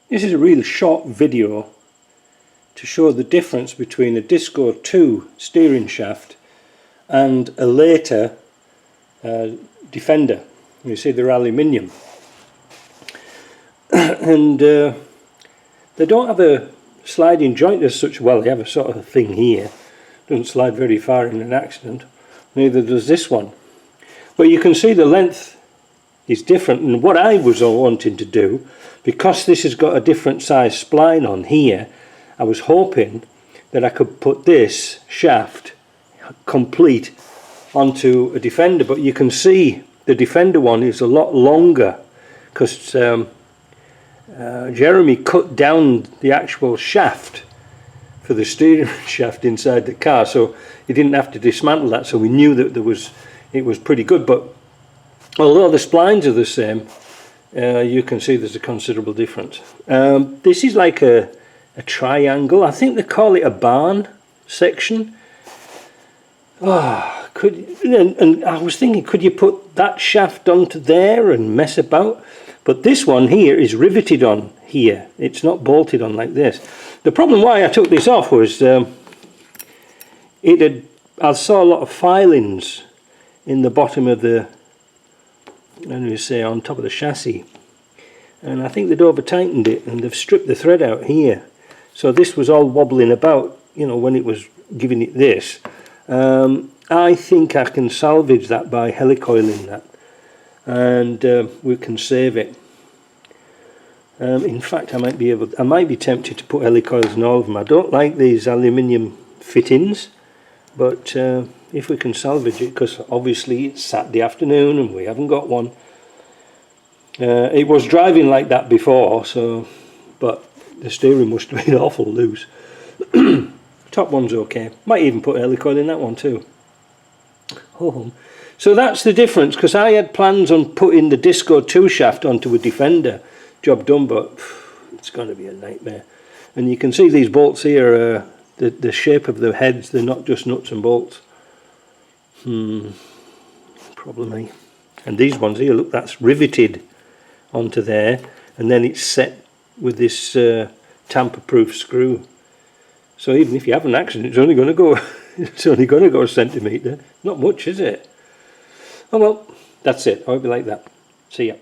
This is a real short video to show the difference between a Disco 2 steering shaft and a later Defender. You see they're aluminium. And they don't have a sliding joint as such. Well, they have a sort of thing here. Doesn't slide very far in an accident. Neither does this one. But you can see the length is different, and what I was wanting to do, because this has got a different size spline on here, I was hoping that I could put this shaft complete onto a Defender. But you can see the Defender one is a lot longer because Jeremy cut down the actual shaft for the steering shaft inside the car, so he didn't have to dismantle that, so we knew that it was pretty good. But although the splines are the same, you can see there's a considerable difference. This is like a triangle. I think they call it a barn section. Oh, and I was thinking, could you put that shaft onto there and mess about? But this one here is riveted on here. It's not bolted on like this. The problem why I took this off was I saw a lot of filings in the bottom of the, let me say, on top of the chassis, and I think they'd over tightened it and they've stripped the thread out here, so this was all wobbling about, you know, when it was giving it this. I think I can salvage that by helicoiling that, and we can save it. In fact, I might be tempted to put helicoils in all of them. I don't like these aluminium fittings, but if we can salvage it, because obviously it's Saturday afternoon and we haven't got one. It was driving like that before, so, but the steering must have been awful loose. Top one's okay. Might even put helicoil in that one too. Oh. So that's the difference, because I had plans on putting the Disco 2 shaft onto a Defender. Job done, but it's going to be a nightmare. And you can see these bolts here, the shape of the heads, they're not just nuts and bolts. Probably. And these ones here, look, that's riveted onto there, and then it's set with this tamper-proof screw. So even if you have an accident, it's only going to go a centimetre. Not much, is it? Oh well, that's it. I hope you like that. See ya.